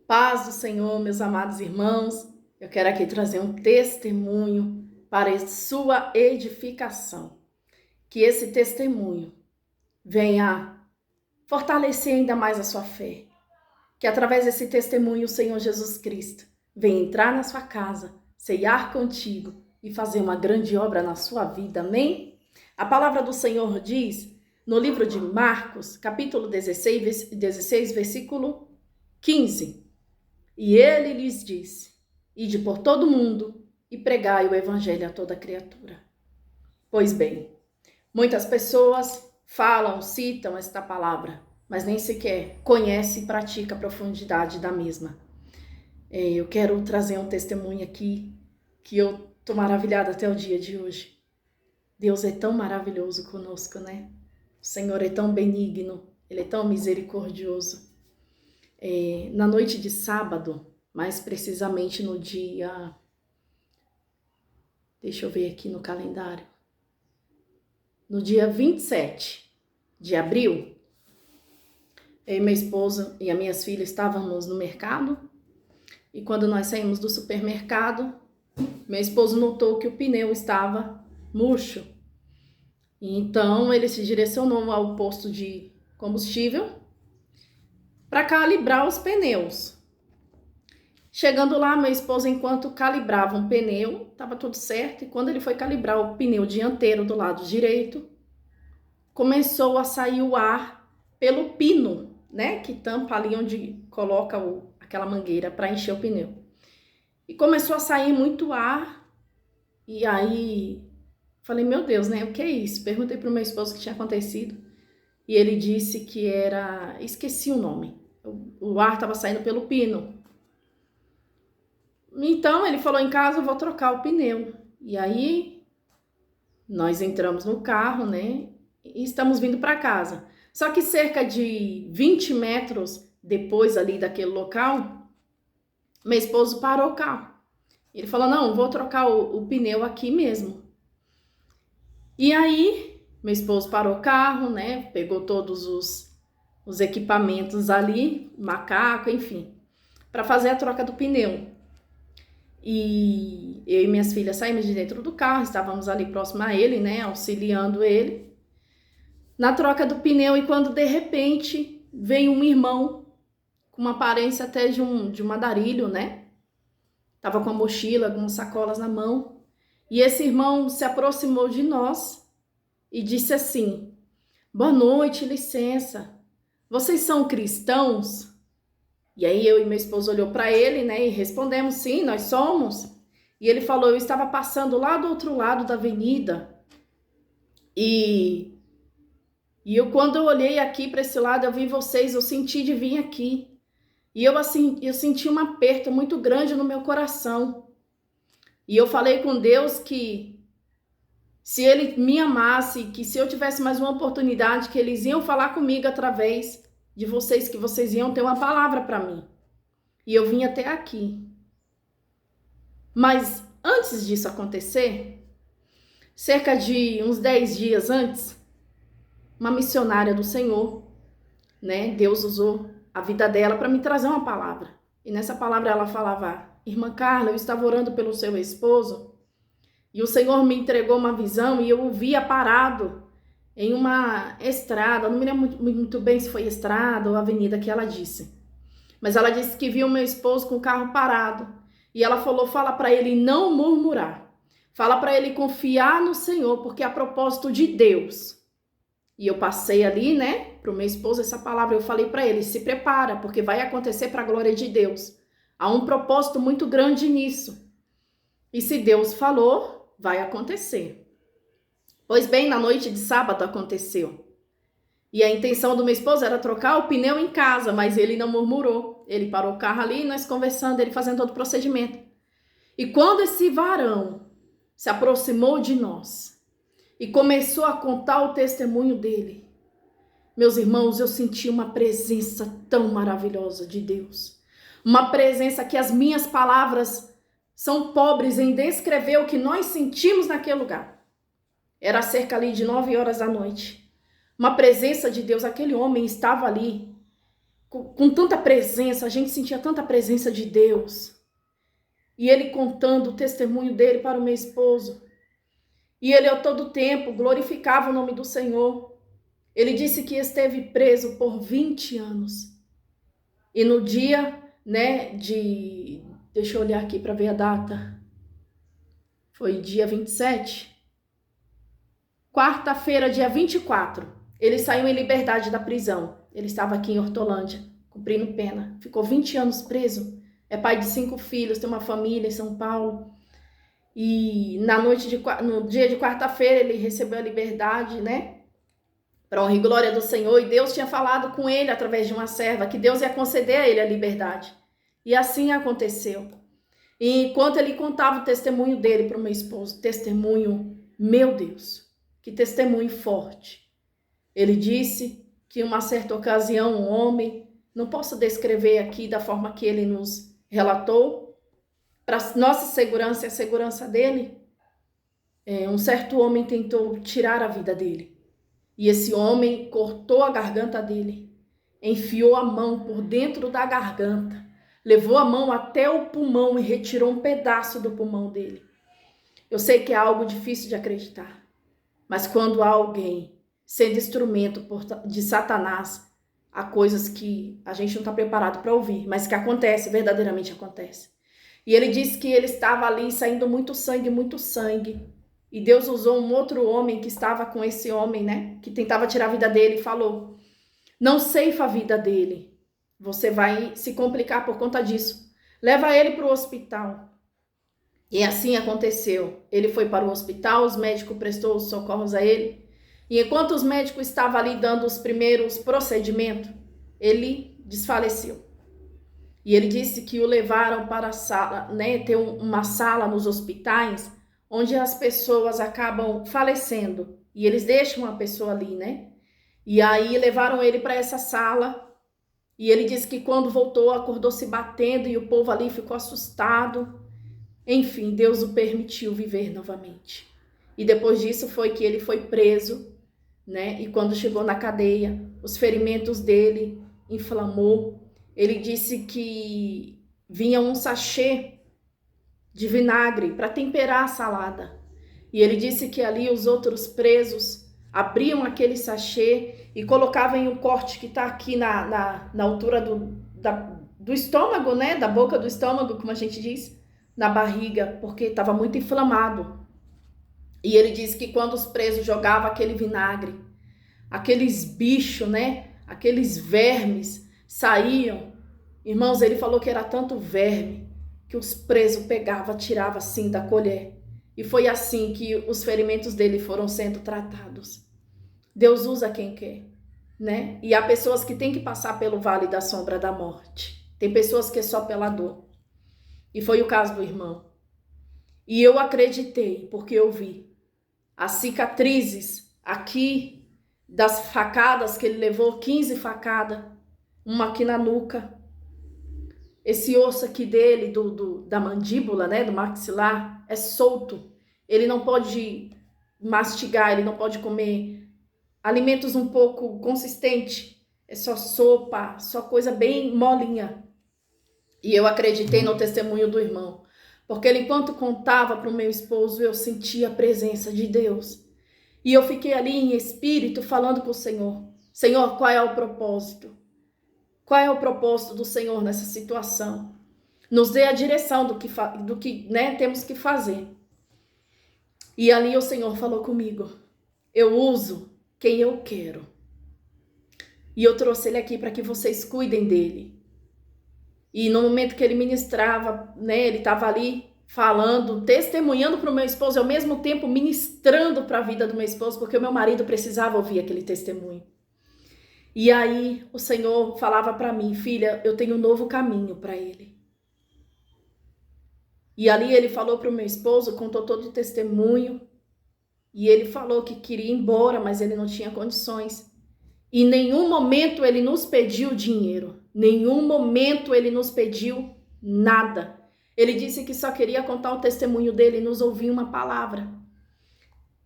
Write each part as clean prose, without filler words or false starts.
Paz do Senhor, meus amados irmãos. Eu quero aqui trazer um testemunho para sua edificação. Que esse testemunho venha fortalecer ainda mais a sua fé. Que através desse testemunho o Senhor Jesus Cristo venha entrar na sua casa, ceiar contigo e fazer uma grande obra na sua vida. Amém? A palavra do Senhor diz no livro de Marcos, capítulo 16, versículo 15. E ele lhes disse: ide por todo mundo e pregai o evangelho a toda criatura. Pois bem, muitas pessoas falam, citam esta palavra, mas nem sequer conhecem e praticam a profundidade da mesma. Eu quero trazer um testemunho aqui que eu estou maravilhada até o dia de hoje. Deus é tão maravilhoso conosco, né? O Senhor é tão benigno, Ele é tão misericordioso. Na noite de sábado, mais precisamente no dia... Deixa eu ver aqui no calendário. No dia 27 de abril, eu e meu esposo e as minhas filhas estávamos no mercado. E quando nós saímos do supermercado, meu esposo notou que o pneu estava murcho. Então, ele se direcionou ao posto de combustível para calibrar os pneus. Chegando lá, meu esposo, enquanto calibrava um pneu, estava tudo certo. E quando ele foi calibrar o pneu dianteiro do lado direito, começou a sair o ar pelo pino, né? Que tampa ali onde coloca aquela mangueira para encher o pneu. E começou a sair muito ar. E aí, falei, meu Deus, né? O que é isso? Perguntei para o meu esposo o que tinha acontecido. E ele disse que era... Esqueci o nome. O ar estava saindo pelo pino. Então, ele falou, em casa eu vou trocar o pneu. E aí, nós entramos no carro, né? E estamos vindo para casa. Só que cerca de 20 metros depois ali daquele local, meu esposo parou o carro. Ele falou, não, vou trocar o pneu aqui mesmo. E aí, meu esposo parou o carro, né? Pegou todos os equipamentos ali, macaco, enfim, para fazer a troca do pneu. E eu e minhas filhas saímos de dentro do carro, estávamos ali próximo a ele, né? Auxiliando ele na troca do pneu. E quando de repente veio um irmão com uma aparência até de um andarilho, né? Tava com a mochila, algumas sacolas na mão. E esse irmão se aproximou de nós e disse assim: boa noite, licença, vocês são cristãos? E aí eu e meu esposo olhou para ele, né, e respondemos, sim, nós somos. E ele falou, eu estava passando lá do outro lado da avenida e quando eu olhei aqui para esse lado, eu vi vocês, eu senti de vir aqui. E eu senti um aperto muito grande no meu coração. E eu falei com Deus que se Ele me amasse, que se eu tivesse mais uma oportunidade, que eles iam falar comigo através de vocês, que vocês iam ter uma palavra para mim. E eu vim até aqui. Mas antes disso acontecer, cerca de uns 10 dias antes, uma missionária do Senhor, né? Deus usou a vida dela para me trazer uma palavra. E nessa palavra ela falava, irmã Carla, eu estava orando pelo seu esposo e o Senhor me entregou uma visão e eu o via parado em uma estrada, não me lembro muito bem se foi estrada ou avenida que ela disse. Mas ela disse que viu meu esposo com o carro parado. E ela falou, fala para ele não murmurar. Fala para ele confiar no Senhor, porque é a propósito de Deus. E eu passei ali, né, pro meu esposo essa palavra. Eu falei para ele, se prepara, porque vai acontecer para a glória de Deus. Há um propósito muito grande nisso. E se Deus falou, vai acontecer. Pois bem, na noite de sábado aconteceu. E a intenção do meu esposo era trocar o pneu em casa, mas ele não murmurou. Ele parou o carro ali, nós conversando, ele fazendo todo o procedimento. E quando esse varão se aproximou de nós e começou a contar o testemunho dele, meus irmãos, eu senti uma presença tão maravilhosa de Deus. Uma presença que as minhas palavras são pobres em descrever o que nós sentimos naquele lugar. Era cerca ali de 9 horas da noite. Uma presença de Deus, aquele homem estava ali com tanta presença, a gente sentia tanta presença de Deus. E ele contando o testemunho dele para o meu esposo. E ele a todo tempo glorificava o nome do Senhor. Ele disse que esteve preso por 20 anos. E no dia, né, deixa eu olhar aqui para ver a data. Foi dia 27. Quarta-feira, dia 24. Ele saiu em liberdade da prisão. Ele estava aqui em Hortolândia, cumprindo pena. Ficou 20 anos preso. É pai de 5 filhos, tem uma família em São Paulo. E no dia de quarta-feira ele recebeu a liberdade, né? Para honra e glória do Senhor. E Deus tinha falado com ele através de uma serva que Deus ia conceder a ele a liberdade. E assim aconteceu. E enquanto ele contava o testemunho dele para o meu esposo, testemunho, meu Deus, que testemunho forte. Ele disse que em uma certa ocasião um homem, não posso descrever aqui da forma que ele nos relatou, para nossa segurança e a segurança dele, um certo homem tentou tirar a vida dele. E esse homem cortou a garganta dele, enfiou a mão por dentro da garganta, levou a mão até o pulmão e retirou um pedaço do pulmão dele. Eu sei que é algo difícil de acreditar, mas quando há alguém sendo instrumento de Satanás, há coisas que a gente não está preparado para ouvir, mas que acontece, verdadeiramente acontece. E ele disse que ele estava ali saindo muito sangue. E Deus usou um outro homem que estava com esse homem, né? Que tentava tirar a vida dele e falou: não ceifa a vida dele. Você vai se complicar por conta disso. Leva ele para o hospital. E assim aconteceu. Ele foi para o hospital, os médicos prestou os socorros a ele. E enquanto os médicos estavam ali dando os primeiros procedimentos, ele desfaleceu. E ele disse que o levaram para a sala, né? Tem uma sala nos hospitais onde as pessoas acabam falecendo. E eles deixam a pessoa ali, né? E aí levaram ele para essa sala. E ele disse que quando voltou, acordou se batendo e o povo ali ficou assustado. Enfim, Deus o permitiu viver novamente. E depois disso foi que ele foi preso, né? E quando chegou na cadeia, os ferimentos dele inflamou. Ele disse que vinha um sachê de vinagre para temperar a salada. E ele disse que ali os outros presos abriam aquele sachê e colocavam em um corte que está aqui na altura do estômago, né? Da boca do estômago, como a gente diz, na barriga, porque estava muito inflamado. E ele disse que quando os presos jogavam aquele vinagre, aqueles bichos, né? Aqueles vermes saíam. Irmãos, ele falou que era tanto verme que os presos pegavam, tiravam assim da colher. E foi assim que os ferimentos dele foram sendo tratados. Deus usa quem quer, né? E há pessoas que têm que passar pelo vale da sombra da morte. Tem pessoas que é só pela dor. E foi o caso do irmão. E eu acreditei, porque eu vi as cicatrizes aqui das facadas que ele levou, 15 facadas, uma aqui na nuca. Esse osso aqui dele, da mandíbula, né, do maxilar, é solto. Ele não pode mastigar, ele não pode comer alimentos um pouco consistentes. É só sopa, só coisa bem molinha. E eu acreditei no testemunho do irmão. Porque ele, enquanto contava para o meu esposo, eu sentia a presença de Deus. E eu fiquei ali em espírito falando com o Senhor. Senhor, qual é o propósito? Qual é o propósito do Senhor nessa situação? Nos dê a direção do que né, temos que fazer. E ali o Senhor falou comigo. Eu uso quem eu quero. E eu trouxe ele aqui para que vocês cuidem dele. E no momento que ele ministrava, né, ele estava ali falando, testemunhando para o meu esposo, e ao mesmo tempo ministrando para a vida do meu esposo, porque o meu marido precisava ouvir aquele testemunho. E aí o Senhor falava para mim: filha, eu tenho um novo caminho para ele. E ali ele falou para o meu esposo, contou todo o testemunho, e ele falou que queria ir embora, mas ele não tinha condições. E em nenhum momento ele nos pediu dinheiro, nenhum momento ele nos pediu nada. Ele disse que só queria contar o testemunho dele e nos ouvir uma palavra.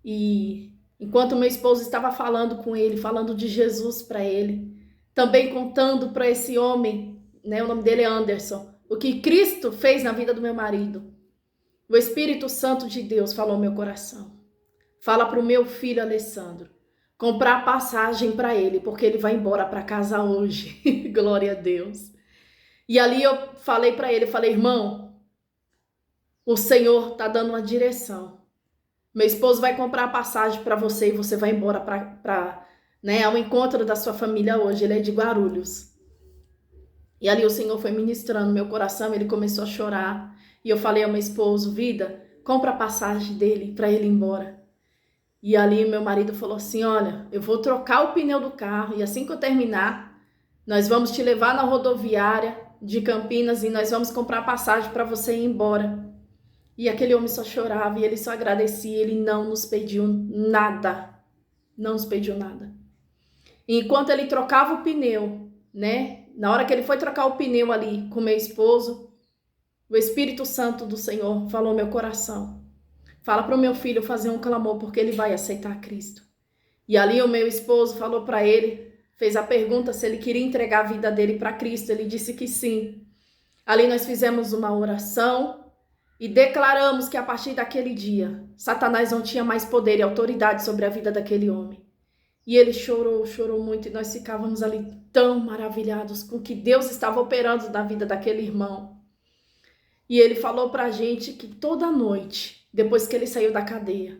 E enquanto meu esposo estava falando com ele, falando de Jesus para ele, também contando para esse homem, né, o nome dele é Anderson, o que Cristo fez na vida do meu marido. O Espírito Santo de Deus falou ao meu coração. Fala para o meu filho Alessandro comprar passagem para ele, porque ele vai embora para casa hoje. Glória a Deus. E ali eu falei para ele, falei, irmão, o Senhor tá dando uma direção. Meu esposo vai comprar a passagem para você e você vai embora para né, ao encontro da sua família hoje. Ele é de Guarulhos. E ali o Senhor foi ministrando meu coração, ele começou a chorar. E eu falei ao meu esposo, vida, compra a passagem dele para ele ir embora. E ali meu marido falou assim, olha, eu vou trocar o pneu do carro e assim que eu terminar, nós vamos te levar na rodoviária de Campinas e nós vamos comprar passagem para você ir embora. E aquele homem só chorava e ele só agradecia, ele não nos pediu nada. Não nos pediu nada. E enquanto ele trocava o pneu, né? Na hora que ele foi trocar o pneu ali com meu esposo, o Espírito Santo do Senhor falou ao meu coração. Fala para o meu filho fazer um clamor porque ele vai aceitar Cristo. E ali o meu esposo falou para ele, fez a pergunta se ele queria entregar a vida dele para Cristo. Ele disse que sim. Ali nós fizemos uma oração e declaramos que a partir daquele dia, Satanás não tinha mais poder e autoridade sobre a vida daquele homem. E ele chorou, chorou muito e nós ficávamos ali tão maravilhados com o que Deus estava operando na vida daquele irmão. E ele falou pra gente que toda noite, depois que ele saiu da cadeia,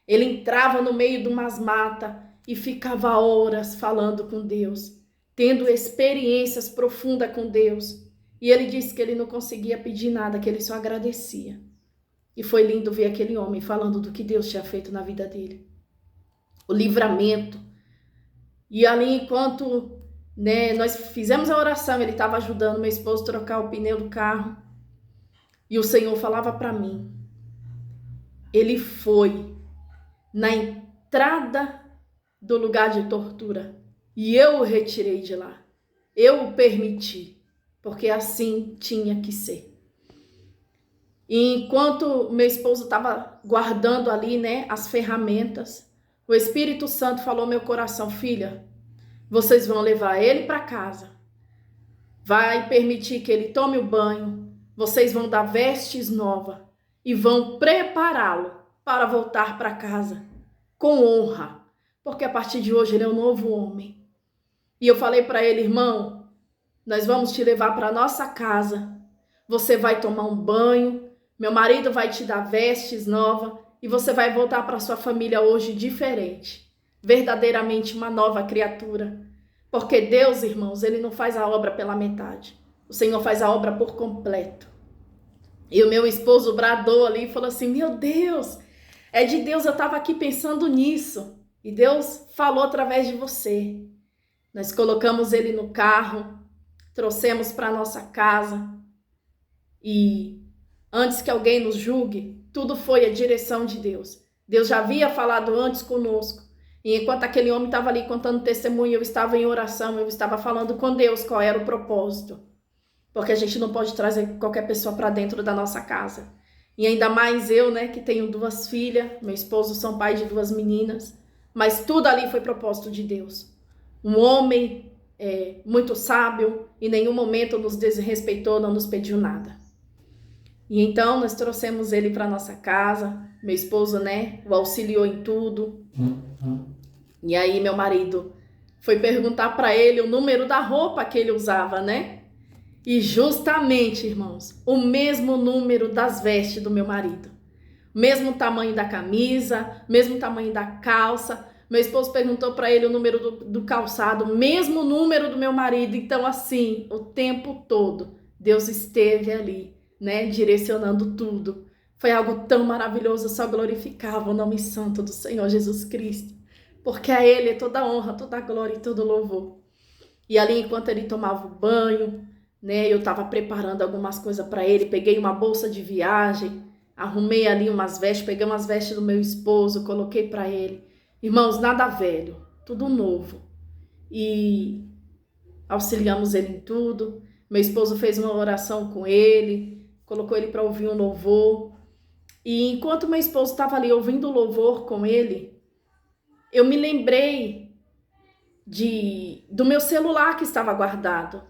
ele entrava no meio de umas matas e ficava horas falando com Deus, tendo experiências profundas com Deus. E ele disse que ele não conseguia pedir nada, que ele só agradecia. E foi lindo ver aquele homem falando do que Deus tinha feito na vida dele. O livramento. E ali, enquanto né, nós fizemos a oração, ele estava ajudando meu esposo a trocar o pneu do carro. E o Senhor falava para mim. Ele foi na entrada do lugar de tortura. E eu o retirei de lá. Eu o permiti. Porque assim tinha que ser. E enquanto meu esposo estava guardando ali, né, as ferramentas, o Espírito Santo falou ao meu coração, filha, vocês vão levar ele para casa, vai permitir que ele tome o banho, vocês vão dar vestes novas e vão prepará-lo para voltar para casa com honra, porque a partir de hoje ele é um novo homem. E eu falei para ele, irmão, nós vamos te levar para nossa casa, você vai tomar um banho, meu marido vai te dar vestes novas e você vai voltar para sua família hoje diferente, verdadeiramente uma nova criatura. Porque Deus, irmãos, ele não faz a obra pela metade. O Senhor faz a obra por completo. E o meu esposo bradou ali e falou assim, meu Deus, é de Deus, eu estava aqui pensando nisso. E Deus falou através de você. Nós colocamos ele no carro, trouxemos para nossa casa e antes que alguém nos julgue, tudo foi a direção de Deus. Deus já havia falado antes conosco. E enquanto aquele homem estava ali contando testemunho, eu estava em oração, eu estava falando com Deus qual era o propósito. Porque a gente não pode trazer qualquer pessoa para dentro da nossa casa. E ainda mais eu, né, que tenho 2 filhas, meu esposo são pai de 2 meninas. Mas tudo ali foi propósito de Deus. Um homem muito sábio, em nenhum momento nos desrespeitou, não nos pediu nada. E então nós trouxemos ele para nossa casa, meu esposo, né, o auxiliou em tudo. E aí meu marido foi perguntar para ele o número da roupa que ele usava, né? E justamente, irmãos, o mesmo número das vestes do meu marido. Mesmo tamanho da camisa, mesmo tamanho da calça. Meu esposo perguntou para ele o número do calçado, mesmo número do meu marido. Então assim, o tempo todo, Deus esteve ali, né, direcionando tudo. Foi algo tão maravilhoso, eu só glorificava o nome santo do Senhor Jesus Cristo, porque a Ele é toda honra, toda glória e todo louvor. E ali, enquanto ele tomava o banho, né, eu estava preparando algumas coisas para ele, peguei uma bolsa de viagem, arrumei ali umas vestes, peguei umas vestes do meu esposo, coloquei para ele. Irmãos, nada velho, tudo novo. E auxiliamos ele em tudo. Meu esposo fez uma oração com ele, colocou ele para ouvir um louvor. E enquanto meu esposo estava ali ouvindo o louvor com ele, eu me lembrei do meu celular que estava guardado.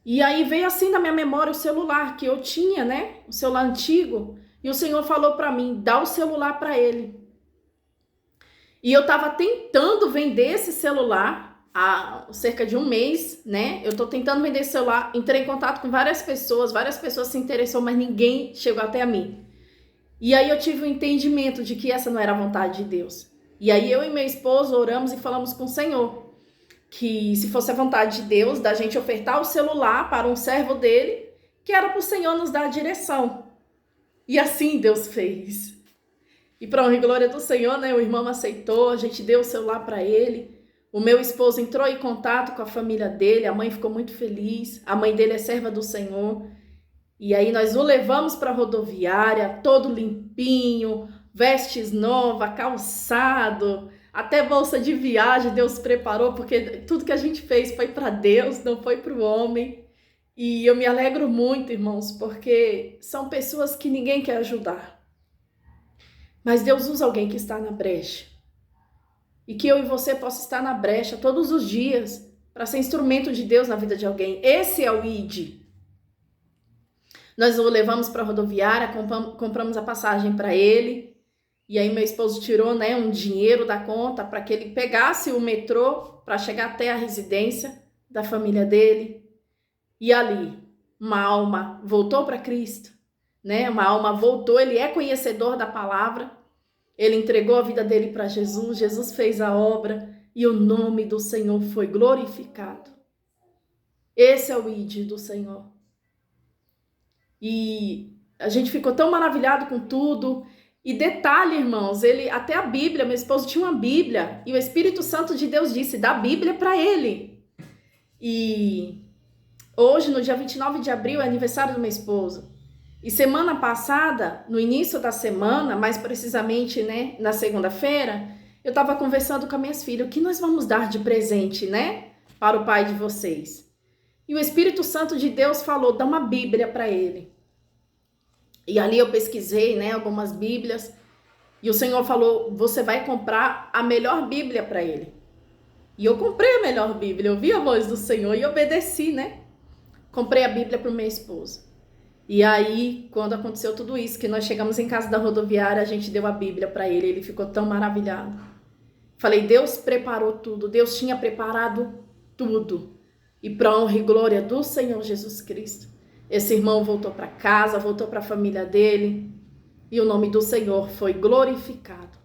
E aí veio assim na minha memória o celular que eu tinha, né? O celular antigo. E o Senhor falou para mim, dá o celular para ele. E eu estava tentando vender esse celular há cerca de um mês, né? Eu estou tentando vender esse celular, entrei em contato com várias pessoas se interessou, mas ninguém chegou até a mim. E aí eu tive o entendimento de que essa não era a vontade de Deus. E aí eu e meu esposo oramos e falamos com o Senhor que se fosse a vontade de Deus, da gente ofertar o celular para um servo dele, que era para o Senhor nos dar a direção. E assim Deus fez. E para honra e glória do Senhor, né, o irmão aceitou, a gente deu o celular para ele. O meu esposo entrou em contato com a família dele, a mãe ficou muito feliz, a mãe dele é serva do Senhor. E aí nós o levamos para a rodoviária, todo limpinho, vestes novas, calçado, até bolsa de viagem Deus preparou, porque tudo que a gente fez foi para Deus, não foi para o homem. E eu me alegro muito, irmãos, porque são pessoas que ninguém quer ajudar. Mas Deus usa alguém que está na brecha. E que eu e você possa estar na brecha todos os dias para ser instrumento de Deus na vida de alguém. Esse é o ID. Nós o levamos para a rodoviária, compramos a passagem para ele. E aí meu esposo tirou, né, um dinheiro da conta para que ele pegasse o metrô para chegar até a residência da família dele. E ali, uma alma voltou para Cristo, né? Uma alma voltou, ele é conhecedor da palavra. Ele entregou a vida dele para Jesus, Jesus fez a obra e o nome do Senhor foi glorificado. Esse é o ID do Senhor. E a gente ficou tão maravilhado com tudo. E detalhe, irmãos, até a Bíblia, meu esposo tinha uma Bíblia e o Espírito Santo de Deus disse, dá a Bíblia para ele. E hoje, no dia 29 de abril, é aniversário do meu esposo. E semana passada, no início da semana, mais precisamente, né, na segunda-feira, eu estava conversando com as minhas filhas, o que nós vamos dar de presente, né, para o pai de vocês? E o Espírito Santo de Deus falou, dá uma Bíblia para ele. E ali eu pesquisei, né, algumas Bíblias, e o Senhor falou, você vai comprar a melhor Bíblia para ele. E eu comprei a melhor Bíblia, eu vi a voz do Senhor e obedeci, né? Comprei a Bíblia para o meu esposo. E aí, quando aconteceu tudo isso, que nós chegamos em casa da rodoviária, a gente deu a Bíblia para ele, ele ficou tão maravilhado. Falei, Deus preparou tudo, Deus tinha preparado tudo. E para a honra e glória do Senhor Jesus Cristo, esse irmão voltou para casa, voltou para a família dele, e o nome do Senhor foi glorificado.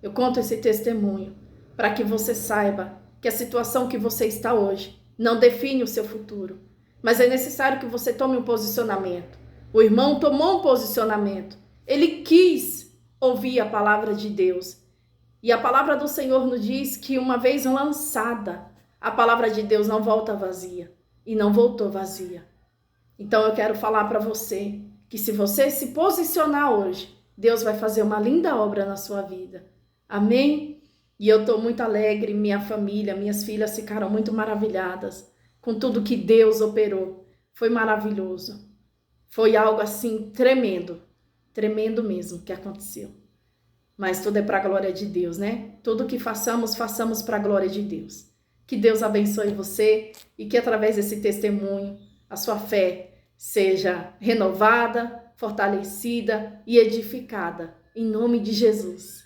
Eu conto esse testemunho para que você saiba que a situação que você está hoje não define o seu futuro, mas é necessário que você tome um posicionamento. O irmão tomou um posicionamento, ele quis ouvir a palavra de Deus, e a palavra do Senhor nos diz que uma vez lançada, a palavra de Deus não volta vazia, e não voltou vazia. Então eu quero falar para você que se você se posicionar hoje, Deus vai fazer uma linda obra na sua vida. Amém? E eu estou muito alegre, minha família, minhas filhas ficaram muito maravilhadas com tudo que Deus operou. Foi maravilhoso. Foi algo assim tremendo, tremendo mesmo que aconteceu. Mas tudo é para a glória de Deus, né? Tudo que façamos, façamos para a glória de Deus. Que Deus abençoe você e que através desse testemunho a sua fé seja renovada, fortalecida e edificada. Em nome de Jesus.